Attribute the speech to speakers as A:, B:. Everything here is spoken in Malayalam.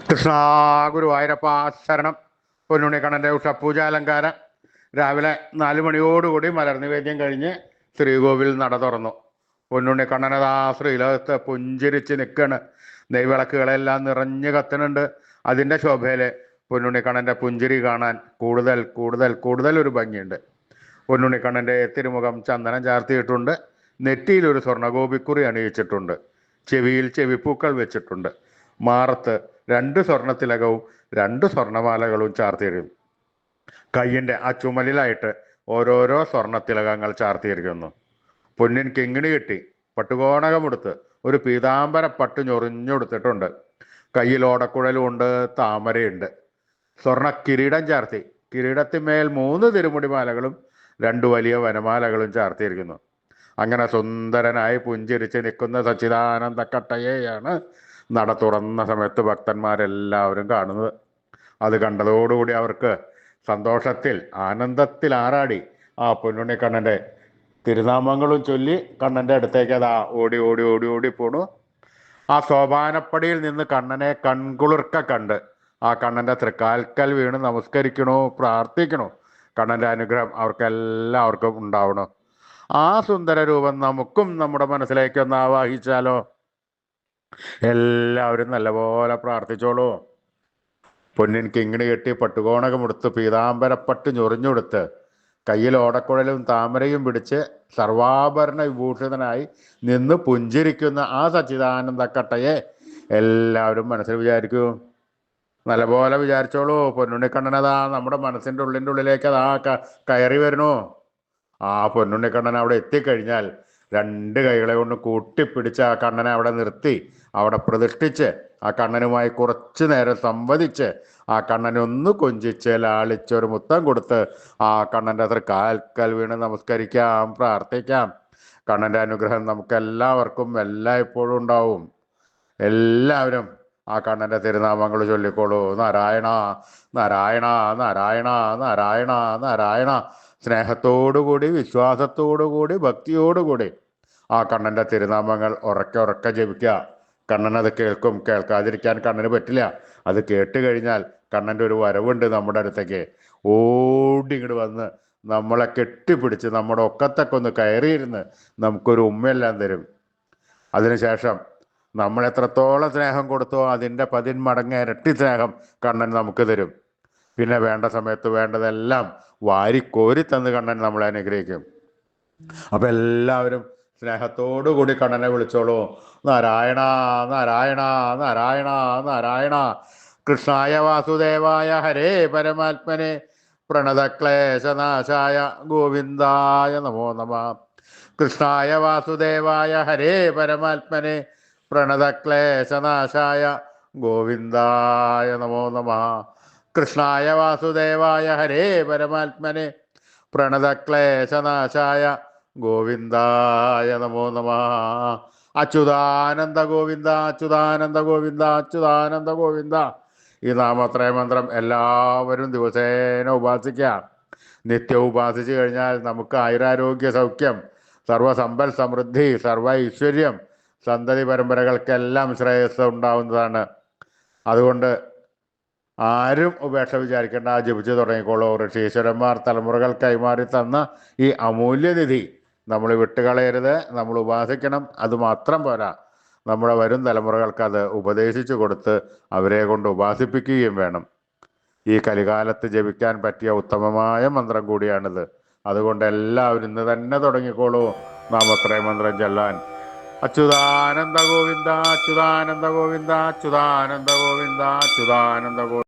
A: കൃഷ്ണ ഗുരുവായൂരപ്പ ശരണം. പൊന്നുണ്ണിക്കണ്ണൻ്റെ ഉഷപൂജാലങ്കാരം. രാവിലെ 4 മണിയോടുകൂടി മലർനിവേദ്യം കഴിഞ്ഞ് ശ്രീകോവിൽ നട തുറന്നു. പൊന്നുണ്ണിക്കണ്ണനതാ ശ്രീലോകത്ത് പുഞ്ചിരിച്ച് നിൽക്കുകയാണ്. നെയ്വിളക്കുകളെല്ലാം നിറഞ്ഞു കത്തുന്നുണ്ട്. അതിൻ്റെ ശോഭയില് പൊന്നുണ്ണിക്കണ്ണൻ്റെ പുഞ്ചിരി കാണാൻ കൂടുതൽ കൂടുതൽ കൂടുതൽ ഒരു ഭംഗിയുണ്ട്. പൊന്നുണ്ണിക്കണ്ണൻ്റെ തിരുമുഖം ചന്ദനം ചാർത്തിയിട്ടുണ്ട്. നെറ്റിയിൽ ഒരു സ്വർണ്ണഗോപിക്കുറി അണിയിച്ചിട്ടുണ്ട്. ചെവിയിൽ ചെവിപ്പൂക്കൾ വെച്ചിട്ടുണ്ട്. മാറത്ത് 2 സ്വർണ്ണത്തിലകവും 2 സ്വർണ്ണമാലകളും ചാർത്തിയിരിക്കുന്നു. കയ്യിൻ്റെ ആ ചുമലിലായിട്ട് ഓരോരോ സ്വർണ്ണത്തിലകങ്ങൾ ചാർത്തിയിരിക്കുന്നു. പൊന്നിൻ കിങ്ങിണി കെട്ടി പട്ടുകോണകമെടുത്ത് ഒരു പീതാംബര പട്ട് ഞൊറിഞ്ഞെടുത്തിട്ടുണ്ട്. കയ്യിൽ ഓടക്കുഴലുമുണ്ട്, താമരയുണ്ട്. സ്വർണ്ണ കിരീടം ചാർത്തി. കിരീടത്തിന്മേൽ 3 തിരുമുടിമാലകളും 2 വലിയ വനമാലകളും ചാർത്തിയിരിക്കുന്നു. അങ്ങനെ സുന്ദരനായി പുഞ്ചിരിച്ച് നിൽക്കുന്ന സച്ചിദാനന്ദ കട്ടയെയാണ് നട തുറന്ന സമയത്ത് ഭക്തന്മാരെല്ലാവരും കാണുന്നത്. അത് കണ്ടതോടുകൂടി അവർക്ക് സന്തോഷത്തിൽ ആനന്ദത്തിൽ ആറാടി ആ പൊന്നുണ്ണിക്കണ്ണൻ്റെ തിരുനാമങ്ങളും ചൊല്ലി കണ്ണൻ്റെ അടുത്തേക്ക് അതാ ഓടി ഓടി ഓടി ഓടി പോണു. ആ സോപാനപ്പടിയിൽ നിന്ന് കണ്ണനെ കൺകുളിർക്ക കണ്ട് ആ കണ്ണൻ്റെ തൃക്കാൽക്കൽ വീണ് നമസ്കരിക്കണോ, പ്രാർത്ഥിക്കണോ. കണ്ണൻ്റെ അനുഗ്രഹം അവർക്കെല്ലാവർക്കും ഉണ്ടാവണം. ആ സുന്ദര രൂപം നമുക്കും നമ്മുടെ മനസ്സിലേക്കൊന്ന് ആവാഹിച്ചാലോ? എല്ലാവരും നല്ലപോലെ പ്രാർത്ഥിച്ചോളൂ. പൊന്നിൻ കിങ്ങിണി കെട്ടി പട്ടുകോണകമെടുത്ത് പീതാംബരപ്പട്ട് ഞൊറിഞ്ഞെടുത്ത് കയ്യിൽ ഓടക്കുഴലും താമരയും പിടിച്ച് സർവാഭരണ വിഭൂഷിതനായി നിന്ന് പുഞ്ചിരിക്കുന്ന ആ സച്ചിദാനന്ദക്കട്ടയെ എല്ലാവരും മനസ്സിൽ വിചാരിക്കൂ. നല്ലപോലെ വിചാരിച്ചോളൂ. പൊന്നുണ്ണിക്കണ്ണനതാ നമ്മുടെ മനസ്സിൻ്റെ ഉള്ളിലേക്ക് അതാ കയറി വരണു. ആ പൊന്നുണ്ണിക്കണ്ണൻ അവിടെ എത്തിക്കഴിഞ്ഞാൽ 2 കൈകളെ കൊണ്ട് കൂട്ടിപ്പിടിച്ച് ആ കണ്ണനെ അവിടെ നിർത്തി അവിടെ പ്രതിഷ്ഠിച്ച് ആ കണ്ണനുമായി കുറച്ചു നേരം സംവദിച്ച് ആ കണ്ണനെ ഒന്ന് കൊഞ്ചിച്ച് ലാളിച്ചൊരു മുത്തം കൊടുത്ത് ആ കണ്ണൻ്റെ അത്ര കാൽക്കൽ വീണ് നമസ്കരിക്കാം, പ്രാർത്ഥിക്കാം. കണ്ണൻ്റെ അനുഗ്രഹം നമുക്കെല്ലാവർക്കും എല്ലായ്പ്പോഴും ഉണ്ടാവും. എല്ലാവരും ആ കണ്ണൻ്റെ തിരുനാമങ്ങൾ ചൊല്ലിക്കോളൂ. നാരായണ നാരായണ നാരായണ നാരായണ നാരായണ. സ്നേഹത്തോടുകൂടി, വിശ്വാസത്തോടുകൂടി, ഭക്തിയോടുകൂടി ആ കണ്ണൻ്റെ തിരുനാമങ്ങൾ ഉറക്കെ ഉറക്കെ ജപിക്കുക. കണ്ണൻ അത് കേൾക്കും. കേൾക്കാതിരിക്കാൻ കണ്ണന് പറ്റില്ല. അത് കേട്ട് കഴിഞ്ഞാൽ കണ്ണൻ്റെ ഒരു വരവുണ്ട് നമ്മുടെ അടുത്തേക്ക്. ഓടി ഇങ്ങോട്ട് വന്ന് നമ്മളെ കെട്ടിപ്പിടിച്ച് നമ്മുടെ ഒക്കത്തൊക്കെ ഒന്ന് കയറിയിരുന്ന് നമുക്കൊരു ഉമ്മയെല്ലാം തരും. അതിനുശേഷം നമ്മൾ എത്രത്തോളം സ്നേഹം കൊടുത്തോ അതിൻ്റെ 10 മടങ്ങ് ഇരട്ടി സ്നേഹം കണ്ണൻ നമുക്ക് തരും. പിന്നെ വേണ്ട സമയത്ത് വേണ്ടതെല്ലാം വാരിക്കോരി തന്ന് കണ്ണൻ നമ്മളെ അനുഗ്രഹിക്കും. അപ്പം എല്ലാവരും സ്നേഹത്തോടു കൂടി കണ്ണനെ വിളിച്ചോളൂ. നാരായണ നാരായണ നാരായണ നാരായണ. കൃഷ്ണായ വാസുദേവായ ഹരേ പരമാത്മനെ പ്രണതക്ലേശനാശായ ഗോവിന്ദായ നമോ നമഃ. കൃഷ്ണായ വാസുദേവായ ഹരേ പരമാത്മനെ പ്രണതക്ലേശനാശായ ഗോവിന്ദായ നമോ നമഃ. കൃഷ്ണായ വാസുദേവായ ഹരേ പരമാത്മനെ പ്രണതക്ലേശനാശായ ഗോവിന്ദായ നമോ നമഃ. അച്യുതാനന്ദ ഗോവിന്ദ അച്യുതാനന്ദ ഗോവിന്ദ അച്യുതാനന്ദ ഗോവിന്ദ. ഈ നാമത്രയ മന്ത്രം എല്ലാവരും ദിവസേന ഉപാസിക്കുക. നിത്യം ഉപാസിച്ചു കഴിഞ്ഞാൽ നമുക്ക് ആയുരാരോഗ്യ സൗഖ്യം, സർവസമ്പൽ സമൃദ്ധി, സർവ ഐശ്വര്യം, സന്തതി പരമ്പരകൾക്കെല്ലാം ശ്രേയസ് ഉണ്ടാവുന്നതാണ്. അതുകൊണ്ട് ആരും ഉപേക്ഷ വിചാരിക്കേണ്ട. ജപിച്ചു തുടങ്ങിക്കോളൂ. ഋഷീശ്വരന്മാർ തലമുറകൾ കൈമാറി തന്ന ഈ അമൂല്യനിധി നമ്മൾ വിട്ടുകളയരുത്. നമ്മൾ ഉപാസിക്കണം. അതുമാത്രം പോരാ, നമ്മുടെ വരും തലമുറകൾക്ക് അത് ഉപദേശിച്ചു കൊടുത്ത് അവരെ കൊണ്ട് ഉപാസിപ്പിക്കുകയും വേണം. ഈ കലികാലത്ത് ജപിക്കാൻ പറ്റിയ ഉത്തമമായ മന്ത്രം കൂടിയാണിത്. അതുകൊണ്ട് എല്ലാവരും ഇന്ന് തന്നെ തുടങ്ങിക്കോളൂ നാമത്രയ മന്ത്രം ചൊല്ലാൻ. അച്യുതാനന്ദ ഗോവിന്ദ അച്യുതാനന്ദ ഗോവിന്ദ അച്യുതാനന്ദ ഗോവിന്ദ അച്യുതാനന്ദ ഗോവിന്ദ.